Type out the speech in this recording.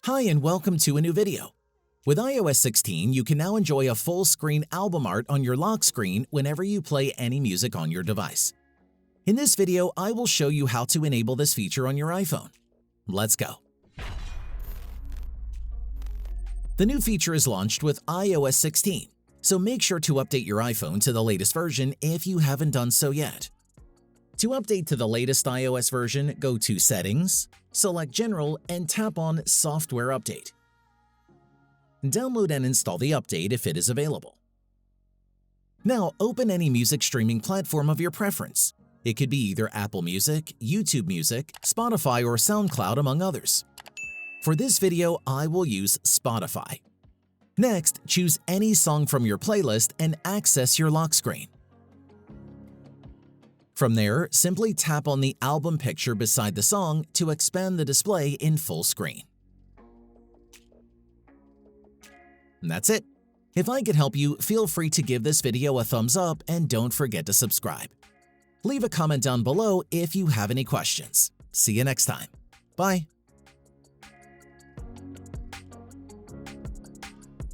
Hi and welcome to a new video. With iOS 16, you can now enjoy a full-screen album art on your lock screen whenever you play any music on your device. In this video, I will show you how to enable this feature on your iPhone. Let's go. The new feature is launched with iOS 16, so make sure to update your iPhone to the latest version if you haven't done so yet. To update to the latest iOS version, go to Settings, select General, and tap on Software Update. Download and install the update if it is available. Now, open any music streaming platform of your preference. It could be either Apple Music, YouTube Music, Spotify, or SoundCloud, among others. For this video, I will use Spotify. Next, choose any song from your playlist and access your lock screen. From there, simply tap on the album picture beside the song to expand the display in full screen. And that's it. If I could help you, feel free to give this video a thumbs up and don't forget to subscribe. Leave a comment down below if you have any questions. See you next time. Bye.